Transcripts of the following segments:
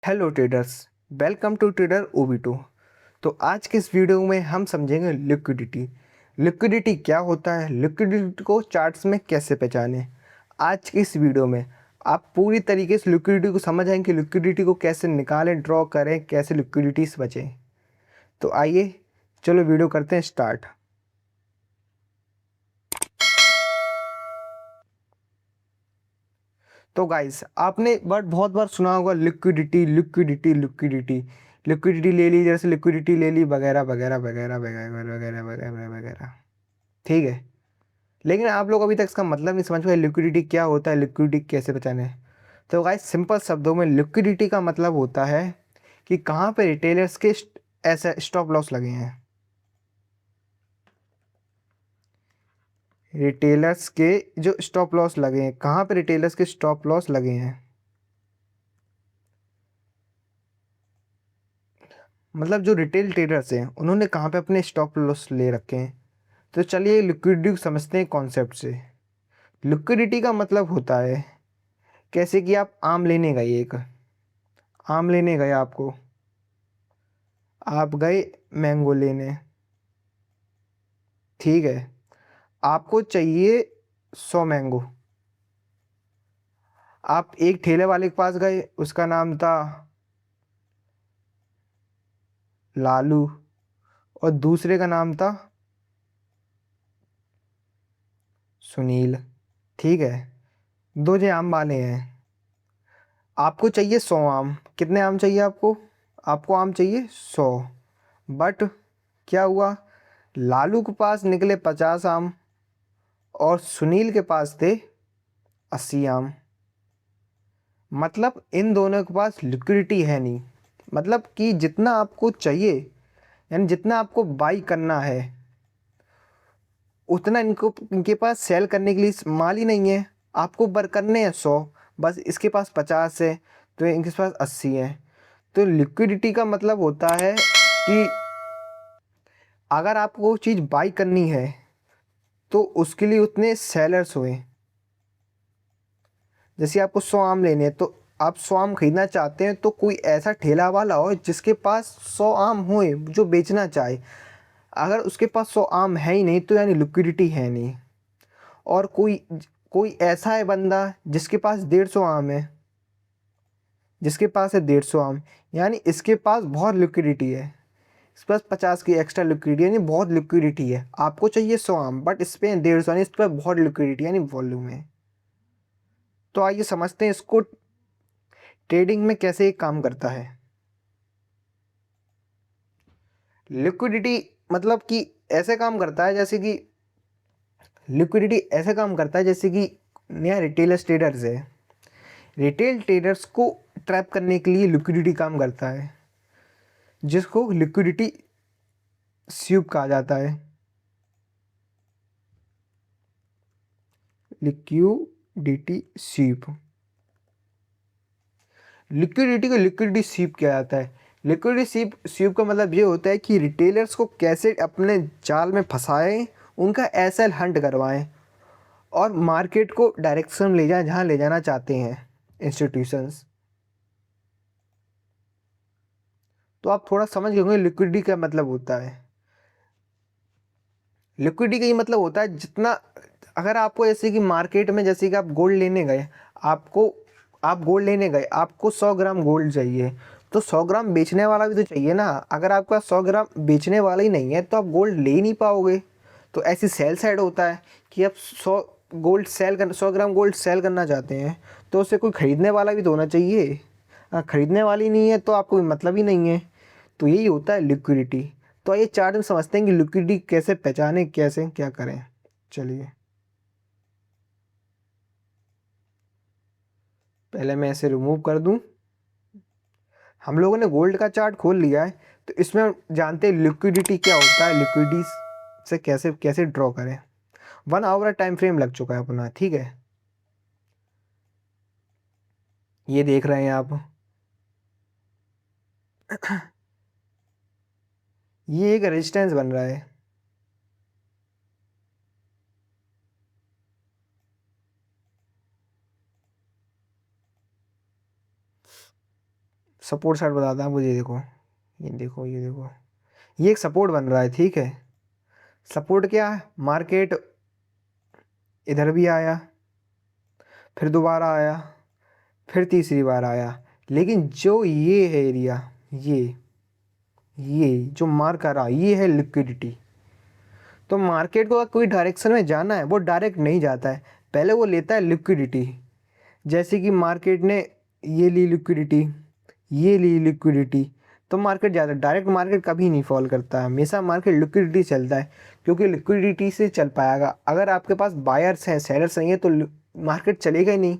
Hello traders, welcome to trader Obito. तो आज के इस वीडियो में हम समझेंगे लिक्विडिटी। लिक्विडिटी क्या होता है, लिक्विडिटी को चार्ट्स में कैसे पहचानें। आज की इस वीडियो में आप पूरी तरीके से लिक्विडिटी को समझ आएंगे कि लिक्विडिटी को कैसे निकालें, ड्रॉ करें, कैसे लिक्विडिटी से बचें। तो आइए चलो वीडियो करते हैं स्टार्ट। तो गाइस, आपने वर्ड बहुत बार सुना होगा लिक्विडिटी लिक्विडिटी लिक्विडिटी। लिक्विडिटी ले ली, जैसे लिक्विडिटी ले ली वगैरह वगैरह वगैरह वगैरह वगैरह वगैरह वगैरह। ठीक है, लेकिन आप लोग अभी तक इसका मतलब नहीं समझ पाए लिक्विडिटी क्या होता है, लिक्विडिटी कैसे बचाने है। तो गाइस, सिंपल शब्दों में लिक्विडिटी का मतलब होता है कि कहाँ पे रिटेलर्स के ऐसे स्टॉप लॉस लगे हैं। रिटेलर्स के जो स्टॉप लॉस लगे हैं, कहाँ पे रिटेलर्स के स्टॉप लॉस लगे हैं, मतलब जो रिटेल ट्रेडर्स हैं उन्होंने कहाँ पे अपने स्टॉप लॉस ले रखे हैं। तो चलिए लिक्विडिटी समझते हैं कॉन्सेप्ट से। लिक्विडिटी का मतलब होता है, कैसे कि आप आम लेने गए, एक आम लेने गए, आप गए मैंगो लेने। ठीक है, आपको चाहिए 100 मैंगो। आप एक ठेले वाले के पास गए, उसका नाम था लालू, और दूसरे का नाम था सुनील। ठीक है, दो जे आम वाले हैं। आपको चाहिए 100 आम। कितने आम चाहिए आपको? आपको आम चाहिए 100। बट क्या हुआ, लालू के पास निकले 50 आम और सुनील के पास थे 80 आम। मतलब इन दोनों के पास लिक्विडिटी है नहीं। मतलब कि जितना आपको चाहिए, यानी जितना आपको बाई करना है, उतना इनके पास सेल करने के लिए माल ही नहीं है। आपको बर करने हैं 100, बस इसके पास 50 है तो इनके पास 80 है। तो लिक्विडिटी का मतलब होता है कि अगर आपको वो चीज़ बाई करनी है तो उसके लिए उतने सेलर्स हुए। जैसे आपको 100 आम लेने हैं, तो आप 100 आम खरीदना चाहते हैं तो कोई ऐसा ठेला वाला हो जिसके पास 100 आम होए जो बेचना चाहे। अगर उसके पास 100 आम है ही नहीं तो यानी लिक्विडिटी है नहीं। और कोई कोई ऐसा है बंदा जिसके पास 150 आम है, जिसके पास है 150 आम, यानी इसके पास बहुत लिक्विडिटी है। इस पास 50 की एक्स्ट्रा लिक्विडिटी, यानी बहुत लिक्विडिटी है। आपको चाहिए 100 आम, बट इस पे 150, यानी इस पर बहुत लिक्विडिटी यानी वॉल्यूम है। तो आइए समझते हैं इसको ट्रेडिंग में कैसे ये काम करता है। लिक्विडिटी मतलब कि ऐसे काम करता है जैसे कि लिक्विडिटी ऐसे काम करता है जैसे कि नया रिटेलर ट्रेडर्स है। रिटेल ट्रेडर्स को ट्रैप करने के लिए लिक्विडिटी काम करता है, जिसको लिक्विडिटी स्वीप कहा जाता है। लिक्विडिटी स्वीप, लिक्विडिटी को लिक्विडिटी स्वीप किया जाता है। लिक्विडिटी स्वीप स्वीप का मतलब ये होता है कि रिटेलर्स को कैसे अपने जाल में फंसाएं, उनका एसएल हंट करवाएं और मार्केट को डायरेक्शन ले जाएं जहां ले जाना चाहते हैं इंस्टीट्यूशंस। तो आप थोड़ा समझ गए होंगे लिक्विडिटी का मतलब होता है। लिक्विडिटी का ये मतलब होता है जितना, अगर आपको जैसे कि मार्केट में जैसे कि आप गोल्ड लेने गए, आपको आप गोल्ड लेने गए, आपको 100 ग्राम गोल्ड चाहिए, तो 100 ग्राम बेचने वाला भी तो चाहिए ना। अगर आपका 100 ग्राम बेचने वाला ही नहीं है तो आप गोल्ड ले ही नहीं पाओगे। तो ऐसी सेल साइड होता है कि आप 100 ग्राम गोल्ड सेल करना चाहते हैं, तो उसे कोई ख़रीदने वाला भी तो होना चाहिए। ख़रीदने वाली नहीं है तो आपको कोई मतलब ही नहीं है। तो यही होता है लिक्विडिटी। तो ये चार्ट में समझते हैं कि लिक्विडिटी कैसे पहचानें, कैसे क्या करें। चलिए, पहले मैं इसे रिमूव कर दूं। हम लोगों ने गोल्ड का चार्ट खोल लिया है, तो इसमें हम जानते हैं लिक्विडिटी क्या होता है, लिक्विडिटी से कैसे कैसे ड्रॉ करें। 1 आवर टाइम फ्रेम लग चुका है अपना। ठीक है, ये देख रहे हैं आप, ये एक रेजिस्टेंस बन रहा है। सपोर्ट साइड बताता हूँ, ये देखो, ये देखो, ये देखो, ये एक सपोर्ट बन रहा है, ठीक है। सपोर्ट क्या है, मार्केट इधर भी आया, फिर दोबारा आया, फिर तीसरी बार आया, लेकिन जो ये है एरिया, ये जो मार्क कर रहा है, ये है लिक्विडिटी। तो मार्केट को अगर कोई डायरेक्शन में जाना है वो डायरेक्ट नहीं जाता है, पहले वो लेता है लिक्विडिटी। जैसे कि मार्केट ने ये ली लिक्विडिटी, ये ली लिक्विडिटी, तो मार्केट जाता है। डायरेक्ट मार्केट कभी नहीं फॉल करता है, हमेशा मार्केट लिक्विडिटी चलता है, क्योंकि लिक्विडिटी से चल पाएगा। अगर आपके पास बायर्स हैं, सेलर्स नहीं है, तो मार्केट चलेगा ही नहीं।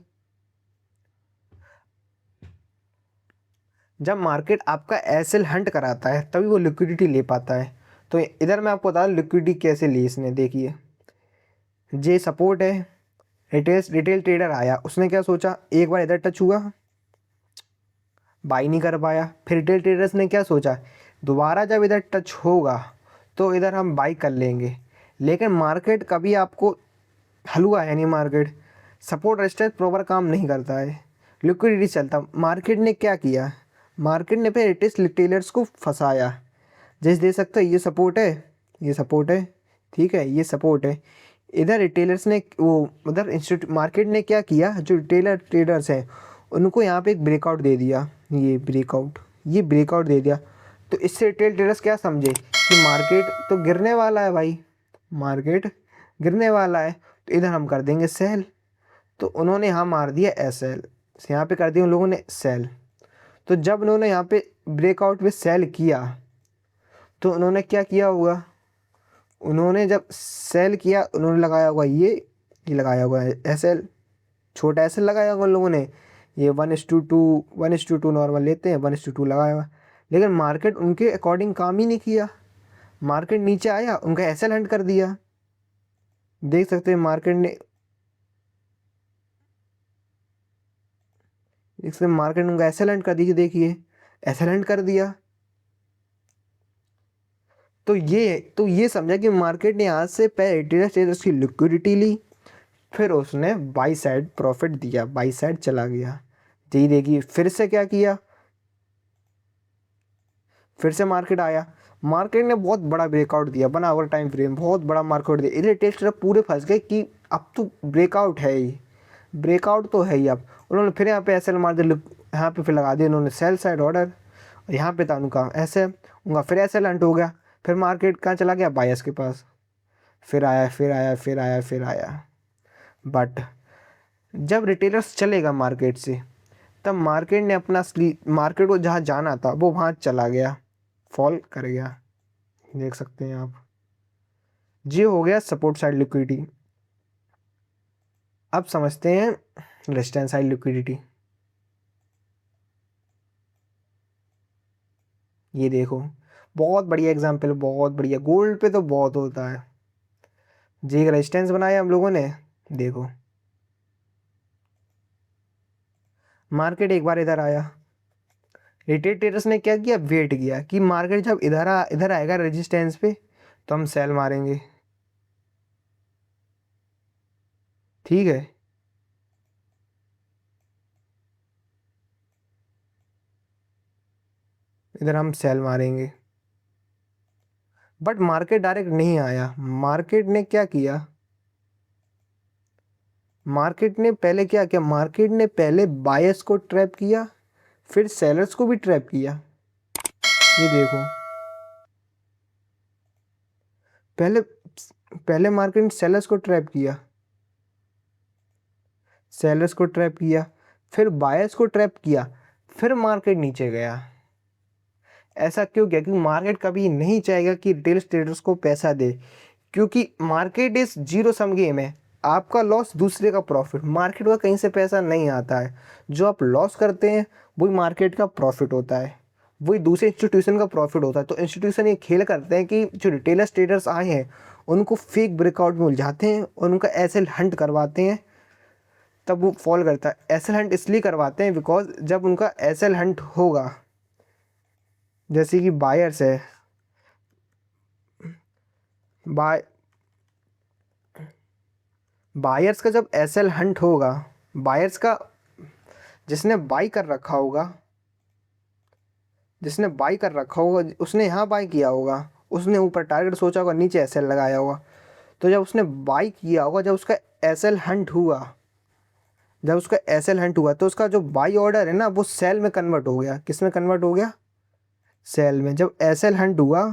जब मार्केट आपका एसएल हंट कराता है तभी वो लिक्विडिटी ले पाता है। तो इधर मैं आपको बता दूं लिक्विडिटी कैसे ली इसने, देखिए, जे सपोर्ट है, रिटेल ट्रेडर आया, उसने क्या सोचा, एक बार इधर टच हुआ, बाई नहीं कर पाया, फिर रिटेल ट्रेडर्स ने क्या सोचा, दोबारा जब इधर टच होगा तो इधर हम बाई कर लेंगे। लेकिन मार्केट कभी आपको, हलवा है नहीं मार्केट, सपोर्ट रेजिस्टेंस प्रॉपर काम नहीं करता है, लिक्विडिटी चलता। मार्केट ने क्या किया, मार्केट ने फिर रिटेलर्स को फंसाया। जैसे दे सकते हो, ये सपोर्ट है, ये सपोर्ट है, ठीक है, ये सपोर्ट है। इधर रिटेलर्स ने वो, उधर इंस्टीट्यूट मार्केट ने क्या किया, जो रिटेलर ट्रेडर्स हैं उनको यहाँ पे एक ब्रेकआउट दे दिया, ये ब्रेकआउट, ये ब्रेकआउट दे दिया। तो इससे रिटेल ट्रेडर्स क्या समझे कि मार्केट तो गिरने वाला है भाई, मार्केट गिरने वाला है, तो इधर हम कर देंगे सेल। तो उन्होंने यहाँ मार दिया एस एल, यहाँ पे कर दिया उन लोगों ने सेल। तो जब उन्होंने यहाँ पे ब्रेकआउट में सेल किया तो उन्होंने क्या किया होगा, उन्होंने जब सेल किया उन्होंने लगाया होगा ये लगाया होगा एस एल, छोटा एस एल लगाया होगा उन लोगों ने। ये 1:2, 1:2 नॉर्मल लेते हैं, 1:2 लगाया हुआ। लेकिन मार्केट उनके अकॉर्डिंग काम ही नहीं किया, मार्केट नीचे आया, उनका एस एल हंट कर दिया। देख सकते हैं मार्केट ने, इसमें मार्केट ने उनका एस एल हंट कर दिया, देखिए एस एल हंट कर दिया। तो ये समझा कि मार्केट ने आज से पहले ट्रेडर्स की लिक्विडिटी ली, फिर उसने बाई साइड प्रॉफिट दिया, बाई साइड चला गया। जी देखिए फिर से क्या किया, फिर से मार्केट आया, मार्केट ने बहुत बड़ा ब्रेकआउट दिया, बना ओवर टाइम फ्रेम बहुत बड़ा मार्केट दिया। इधर टेस्ट पूरे फंस गए कि अब तो ब्रेकआउट है ही, ब्रेकआउट तो है ही। अब उन्होंने फिर यहाँ पे एस एल मार दिया, यहाँ पे फिर लगा दिया उन्होंने सेल साइड ऑर्डर, यहाँ पे था उनका ऐसे, उनका फिर एस एल हंट हो गया। फिर मार्केट कहाँ चला गया, बायर्स के पास, फिर आया, फिर आया, फिर आया, फिर आया। बट जब रिटेलर्स चलेगा मार्केट से, तब मार्केट ने अपना मार्केट को जहाँ जाना था वो वहाँ चला गया, फॉल कर गया। देख सकते हैं आप, ये हो गया सपोर्ट साइड लिक्विडिटी। अब समझते हैं रेजिस्टेंस साइड लिक्विडिटी। ये देखो बहुत बढ़िया एग्जांपल, बहुत बढ़िया, गोल्ड पे तो बहुत होता है। जी रेजिस्टेंस बनाया हम लोगों ने, देखो मार्केट एक बार इधर आया, रिटेल ट्रेडर्स ने क्या किया, वेट किया कि मार्केट जब इधर आएगा रेजिस्टेंस पे तो हम सेल मारेंगे, ठीक है। इधर हम सेल मारेंगे, बट मार्केट डायरेक्ट नहीं आया। मार्केट ने क्या किया, मार्केट ने पहले क्या किया, मार्केट ने पहले बायर्स को ट्रैप किया, फिर सेलर्स को भी ट्रैप किया। ये देखो पहले पहले मार्केट ने सेलर्स को ट्रैप किया, सेलर्स को ट्रैप किया, फिर बायर्स को ट्रैप किया, फिर मार्केट नीचे गया। ऐसा क्यों किया, क्योंकि मार्केट कभी नहीं चाहेगा कि रिटेल ट्रेडर्स को पैसा दे, क्योंकि market is zero sum game है। आपका लॉस दूसरे का प्रॉफिट, मार्केट का कहीं से पैसा नहीं आता है। जो आप लॉस करते हैं वही मार्केट का प्रॉफिट होता है, वही दूसरे इंस्टीट्यूशन का प्रॉफिट होता है। तो इंस्टीट्यूशन ये खेल करते हैं कि जो रिटेलर्स ट्रेडर्स आए हैं उनको फेक ब्रेकआउट में उलझाते हैं और उनका एसएल हंट करवाते हैं, तब वो फॉल करता है। एसएल हंट इसलिए करवाते हैं बिकॉज जब उनका एसएल हंट होगा, जैसे कि बायर्स है, बाय बायर्स का जब एसएल हंट होगा, बायर्स का जिसने बाई कर रखा होगा, जिसने बाई कर रखा होगा उसने यहाँ बाई किया होगा, उसने ऊपर टारगेट सोचा होगा, नीचे एसएल लगाया होगा। तो जब उसने बाई किया होगा, जब उसका एसएल हंट हुआ, जब उसका एसएल हंट हुआ तो उसका जो बाई ऑर्डर है ना वो सेल में कन्वर्ट हो गया। किस में कन्वर्ट हो गया? सेल में। जब एसएल हंट हुआ,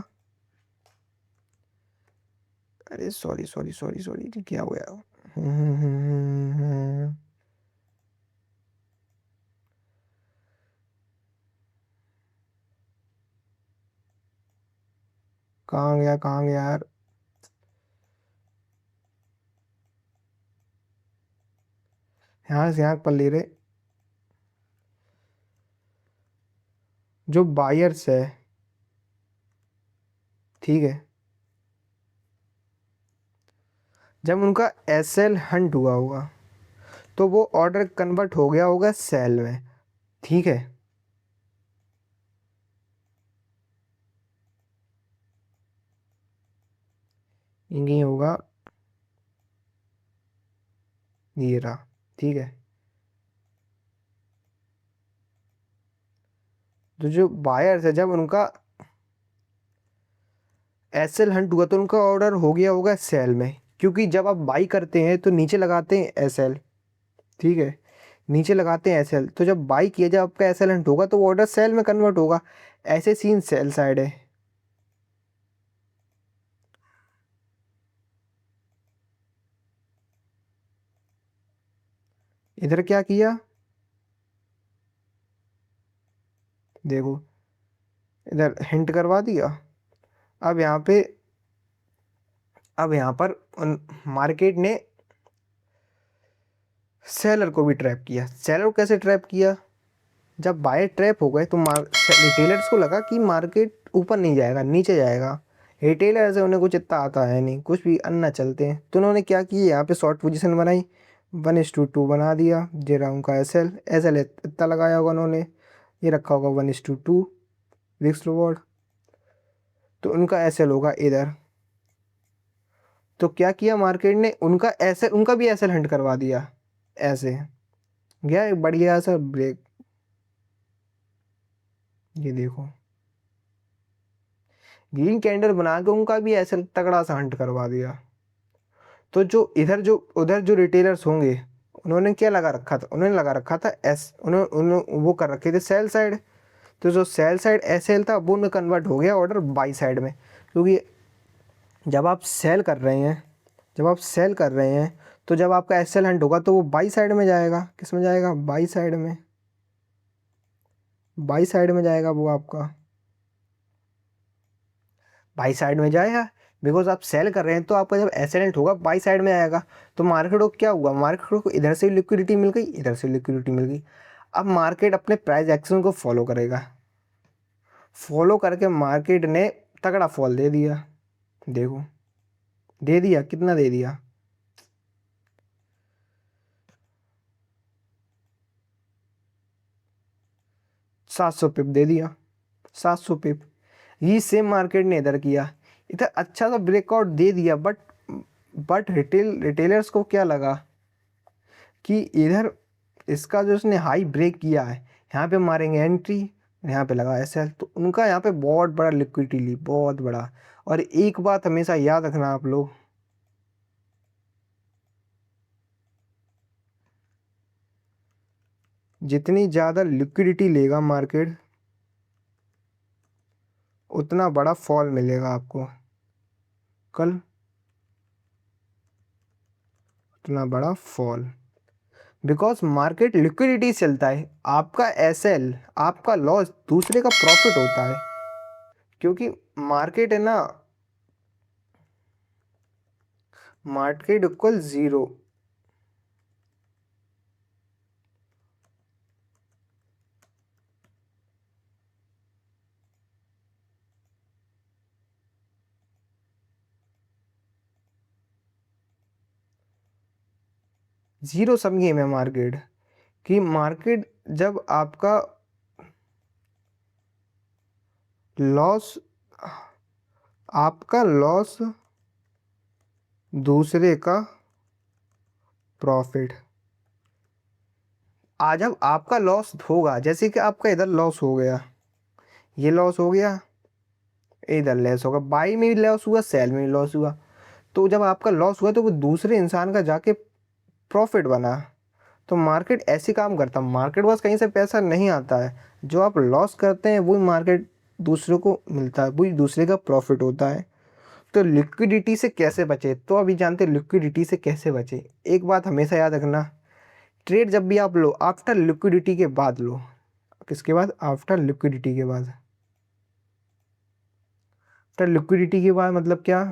अरे सॉरी सॉरी सॉरी सॉरी, क्या हो गया? कहाँ गया, कहाँ गया यार? यहाँ से यहाँ पर ले रहे। जो बायर्स है, ठीक है, जब उनका एसएल हंट हुआ होगा तो वो ऑर्डर कन्वर्ट हो गया होगा सेल में, ठीक है। ये होगा, ये रहा, ठीक है। तो जो बायर्स है, जब उनका एसएल हंट हुआ तो उनका ऑर्डर हो गया होगा सेल में, क्योंकि जब आप बाई करते हैं तो नीचे लगाते हैं एसएल, ठीक है, नीचे लगाते हैं एसएल। तो जब बाई किया, जब आपका एसएल हंट होगा तो वो ऑर्डर सेल में कन्वर्ट होगा। ऐसे सीन सेल साइड है। इधर क्या किया, देखो, इधर हिंट करवा दिया। अब यहाँ पे, अब यहाँ पर मार्केट ने सेलर को भी ट्रैप किया। सेलर को कैसे ट्रैप किया? जब बायर ट्रैप हो गए तो रिटेलर्स को लगा कि मार्केट ऊपर नहीं जाएगा, नीचे जाएगा। रिटेलर से उन्हें कुछ इतना आता है नहीं, कुछ भी अन्ना चलते हैं। तो उन्होंने क्या किया, यहाँ पे शॉर्ट पोजीशन बनाई, 1:2 बना दिया। जे रहा उनका एसएल, एसएल इतना लगाया होगा उन्होंने, ये रखा होगा 1:2 रिस्क रिवॉर्ड। तो उनका एसएल होगा इधर। तो क्या किया मार्केट ने, उनका एसएल, उनका भी एसएल हंट करवा दिया। ऐसे गया एक बढ़िया सा ब्रेक, ये देखो, ग्रीन कैंडल बना के उनका भी ऐसे तगड़ा सा हंट करवा दिया। तो जो इधर जो उधर जो रिटेलर्स होंगे, उन्होंने क्या लगा रखा था? उन्होंने लगा रखा था एस, उन्होंने वो कर रखे थे सेल साइड। तो जो सेल साइड एस एल था वो में कन्वर्ट हो गया ऑर्डर बाई साइड में। क्योंकि जब आप सेल कर रहे हैं, जब आप सेल कर रहे हैं तो जब आपका एस एल हंट होगा तो वो बाई साइड में जाएगा। किस में जाएगा? बाई साइड में। बाई साइड में जाएगा वो आपका, बाई साइड में जाएगा। बिकॉज आप सेल कर रहे हैं तो आपका जब एसेलेंट होगा बाई साइड में आएगा। तो मार्केट को क्या हुआ, मार्केट को इधर से लिक्विडिटी मिल गई, इधर से लिक्विडिटी मिल गई। अब मार्केट अपने प्राइस एक्शन को फॉलो करेगा। फॉलो करके मार्केट ने तगड़ा फॉल दे दिया। देखो, दे दिया, कितना दे दिया? 700 पिप दे दिया, 700 पिप। ये सेम मार्केट ने इधर किया, इधर अच्छा सा ब्रेकआउट दे दिया। बट रिटेलर्स को क्या लगा कि इधर इसका जो उसने हाई ब्रेक किया है, यहाँ पे मारेंगे एंट्री, यहाँ पे लगा एसएल। तो उनका यहाँ पे बहुत बड़ा लिक्विडिटी ली, बहुत बड़ा। और एक बात हमेशा याद रखना आप लोग, जितनी ज़्यादा लिक्विडिटी लेगा मार्केट, उतना बड़ा फॉल मिलेगा आपको कल, उतना बड़ा फॉल। बिकॉज मार्केट लिक्विडिटी चलता है। आपका एसएल, आपका लॉस दूसरे का प्रॉफिट होता है। क्योंकि मार्केट है ना, मार्केट इक्वल ज़ीरो। ज़ीरो सम गेम है मार्केट। कि मार्केट जब आपका लॉस, आपका लॉस दूसरे का प्रॉफिट, आज जब आपका लॉस होगा, जैसे कि आपका इधर लॉस हो गया, ये लॉस हो गया, इधर लॉस होगा, बाई में भी लॉस हुआ, सेल में भी लॉस हुआ। तो जब आपका लॉस हुआ तो वो दूसरे इंसान का जाके प्रॉफिट बना। तो मार्केट ऐसे काम करता है, मार्केट बस कहीं से पैसा नहीं आता है, जो आप लॉस करते हैं वही मार्केट दूसरों को मिलता है, वही दूसरे का प्रॉफिट होता है। तो लिक्विडिटी से कैसे बचे, तो अभी जानते हैं लिक्विडिटी से कैसे बचे। एक बात हमेशा याद रखना, ट्रेड जब भी आप लो आफ्टर लिक्विडिटी के बाद लो। किसके बाद? आफ्टर लिक्विडिटी के बाद। आफ्टर लिक्विडिटी के बाद मतलब क्या?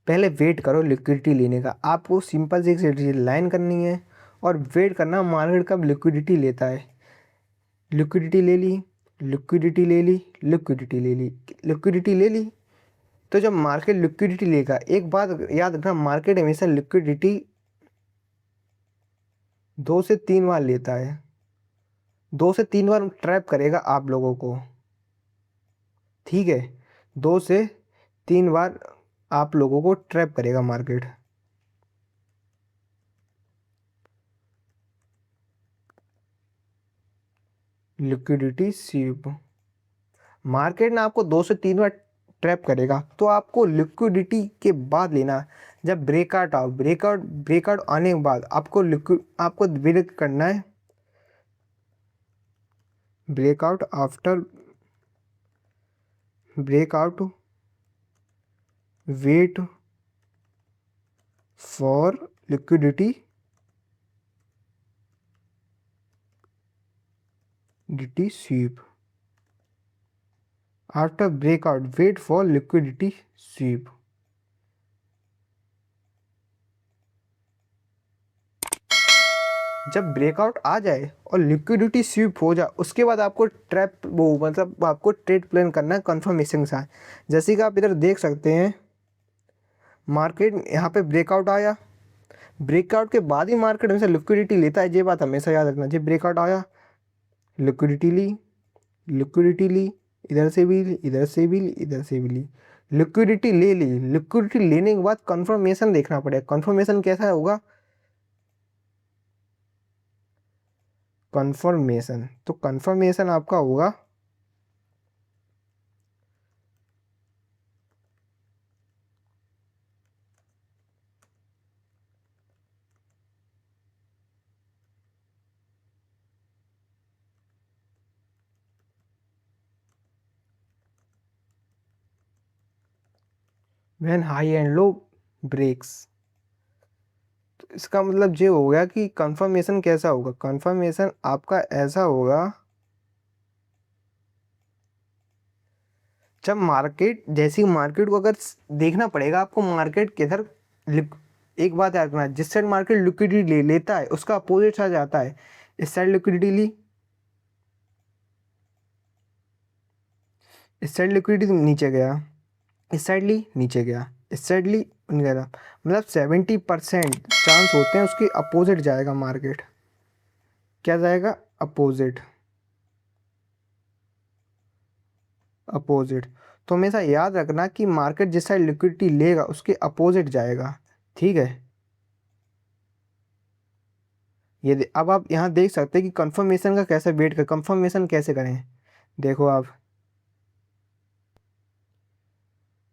पहले वेट करो लिक्विडिटी लेने का। आपको सिंपल सी एक स्ट्रेटजी लाइन करनी है और वेट करना मार्केट कब लिक्विडिटी लेता है। लिक्विडिटी ले ली, लिक्विडिटी ले ली, लिक्विडिटी ले ली, लिक्विडिटी ले ली। तो जब मार्केट लिक्विडिटी लेगा, एक बात याद रखना, मार्केट हमेशा लिक्विडिटी 2 से 3 बार लेता है। 2 से 3 बार ट्रैप करेगा आप लोगों को, ठीक है? 2 से 3 बार आप लोगों को ट्रैप करेगा मार्केट। लिक्विडिटी स्वीप, मार्केट ना आपको 2 से 3 बार ट्रैप करेगा, तो आपको लिक्विडिटी के बाद लेना। जब ब्रेकआउट आओ, ब्रेकआउट आने के बाद आपको वेट करना है। Breakout, after breakout wait for liquidity sweep. After breakout wait for liquidity sweep. जब ब्रेकआउट आ जाए और लिक्विडिटी स्वीप हो जाए, उसके बाद आपको ट्रैप वो मतलब आपको ट्रेड प्लान करना है कंफर्मेशन के साथ। जैसे कि आप इधर देख सकते हैं, मार्केट यहाँ पे ब्रेकआउट आया, ब्रेकआउट के बाद ही मार्केट हमेशा लिक्विडिटी लेता है, ये बात हमेशा याद रखना। जब ब्रेकआउट आया, लिक्विडिटी ली, लिक्विडिटी ली, इधर से भी ली, इधर से भी ली, इधर से भी ली, लिक्विडिटी ले ली। लिक्विडिटी लेने के बाद कंफर्मेशन देखना पड़ेगा। कंफर्मेशन कैसा होगा? कंफर्मेशन, तो कंफर्मेशन आपका होगा when high and low breaks. तो इसका मतलब ये हो गया कि कंफर्मेशन कैसा होगा। कंफर्मेशन आपका ऐसा होगा, जब मार्केट जैसी मार्केट को अगर देखना पड़ेगा आपको, मार्केट किधर एक बात याद रखना, जिस साइड मार्केट लिक्विडिटी ले लेता है उसका अपोजिट साइड जाता है। इस साइड लिक्विडिटी ली, इस साइड लिक्विडिटी नीचे गया, इस साइड ली नीचे गया, इस साइड ली नीचे गया, मतलब 70% चांस होते हैं उसके अपोजिट जाएगा मार्केट। क्या जाएगा? Opposite, opposite. तो हमेशा याद रखना कि मार्केट जिस साइड लिक्विडिटी लेगा उसके अपोजिट जाएगा, ठीक है? अब आप यहाँ देख सकते हैं कि कंफर्मेशन का कैसे वेट कर, कंफर्मेशन कैसे करें। देखो आप,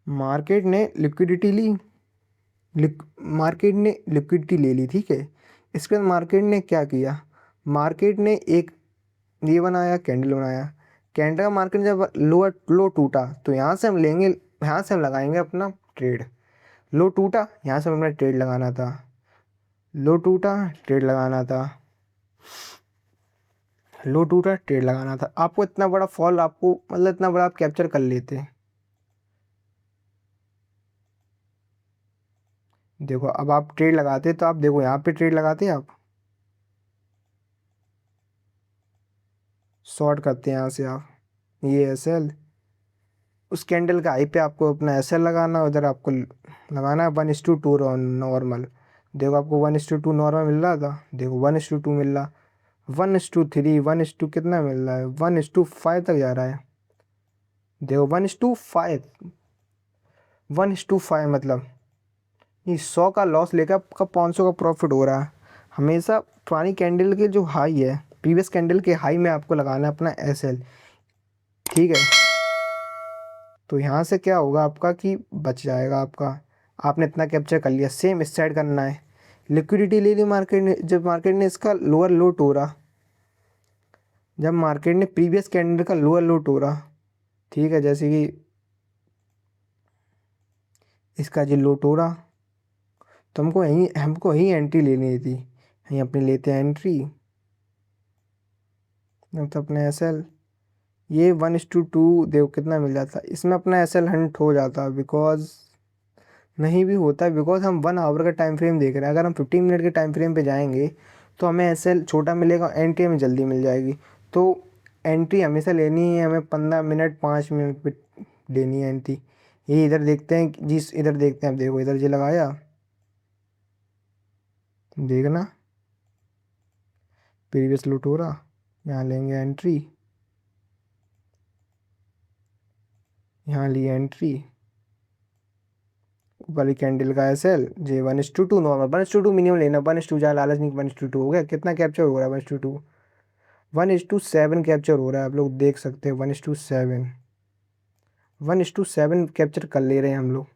मार्केट ने लिक्विडिटी ली, मार्केट ने लिक्विडिटी ले ली, ठीक है? इसके बाद मार्केट ने क्या किया? मार्केट ने एक ये बनाया, कैंडल बनाया। कैंडल का मार्केट जब लो टूटा तो यहाँ से हम लेंगे, यहाँ से हम लगाएंगे अपना ट्रेड। लो टूटा, यहाँ से हमें ट्रेड लगाना था, लो टूटा ट्रेड लगाना था, लो टूटा ट्रेड लगाना था। आपको इतना बड़ा फॉल, आपको मतलब इतना बड़ा आप कैप्चर कर लेते। देखो अब आप ट्रेड लगाते तो आप देखो यहाँ पे ट्रेड लगाते आप, शॉर्ट करते हैं यहाँ से आप, ये एसएल, उस कैंडल का हाई पे आपको अपना एसएल लगाना, उधर आपको लगाना है 1:2 नॉर्मल। देखो आपको 1:2 नॉर्मल मिल रहा था, देखो 1:2 मिल रहा, 1:3, 1:, कितना मिल रहा है, 1:5 तक जा रहा है। देखो 1:5, 1:5 मतलब ये 100 का लॉस लेकर आपका 500 का प्रॉफिट हो रहा है। हमेशा पुरानी कैंडल के जो हाई है, प्रीवियस कैंडल के हाई में आपको लगाना है अपना एसएल। ठीक है। तो यहाँ से क्या होगा आपका कि बच जाएगा आपका, आपने इतना कैप्चर कर लिया। सेम इस साइड करना है, लिक्विडिटी ले ली मार्केट ने। जब मार्केट ने इसका लोअर लो तोड़ा, जब मार्केट ने प्रीवियस कैंडल का लोअर लो तोड़ा, ठीक है, जैसे कि इसका जो लो तोड़ा, तो हमको यहीं एंट्री लेनी थी। यहीं अपने लेते हैं एंट्री, तो अपने एसएल ये 1:2 देखो कितना मिल जाता, इसमें अपना एसएल हंट हो जाता। बिकॉज नहीं भी होता है, बिकॉज हम 1 आवर का टाइम फ्रेम देख रहे हैं। अगर हम 15 मिनट के टाइम फ्रेम पे जाएंगे तो हमें एसएल छोटा मिलेगा, एंट्री हमें जल्दी मिल जाएगी। तो एंट्री हमेशा लेनी है हमें 15 मिनट 5 मिनट पे लेनी है एंट्री। ये इधर देखते हैं, जिस इधर देखते हैं, अब देखो इधर ये लगाया, देखना प्रीवियस लूट हो रहा, यहाँ लेंगे एंट्री, यहाँ ली एंट्री, वाली कैंडल का एसएल जे 1:2 नॉर्मल, 1:2 मिनिमम लेना, 1:2 ज़्यादा लालच नहीं, 1:2 हो गया। कितना कैप्चर हो रहा है 1:2, 1:7 कैप्चर हो रहा है। आप लोग देख सकते हैं 1:7, 1:7 कैप्चर कर ले रहे हैं हम लोग।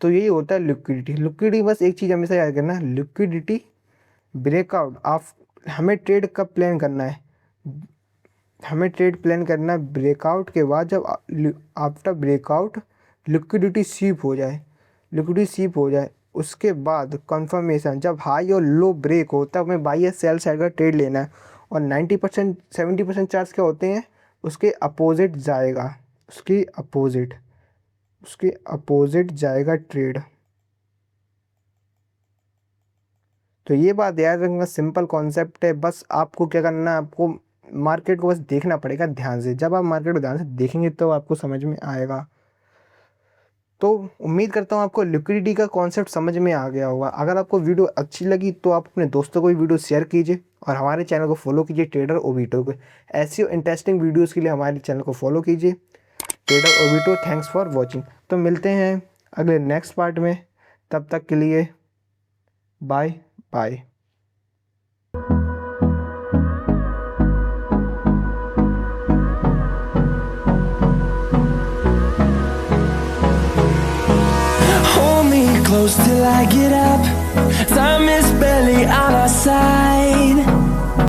तो यही होता है लिक्विडिटी। लिक्विडिटी बस एक चीज़ हमेशा याद करना, लिक्विडिटी ब्रेकआउट। आप हमें ट्रेड कब प्लान करना है, हमें ट्रेड प्लान करना है ब्रेकआउट के बाद, जब आफ्टर ब्रेकआउट लिक्विडिटी सीप हो जाए, लिक्विडिटी सीप हो जाए, उसके बाद कंफर्मेशन, जब हाई और लो ब्रेक हो तब हमें बाई या सेल साइड का ट्रेड लेना है। और 90% 70% चार्ज क्या होते हैं, उसके अपोजिट जाएगा, उसके अपोजिट जाएगा ट्रेड। तो ये बात याद रखना, सिंपल कॉन्सेप्ट है। बस आपको क्या करना है, आपको मार्केट को बस देखना पड़ेगा ध्यान से। जब आप मार्केट को ध्यान से देखेंगे तो आपको समझ में आएगा। तो उम्मीद करता हूँ आपको लिक्विडिटी का कॉन्सेप्ट समझ में आ गया होगा। अगर आपको वीडियो अच्छी लगी तो आप अपने दोस्तों को भी वीडियो शेयर कीजिए और हमारे चैनल को फॉलो कीजिए ट्रेडर ओबीटो को। ऐसी इंटरेस्टिंग वीडियोज़ के लिए हमारे चैनल को फॉलो कीजिए trader Obito. Thanks for watching. तो मिलते हैं अगले नेक्स्ट पार्ट में, तब तक के लिए bye bye. Close till I get up. Time is barely on our side.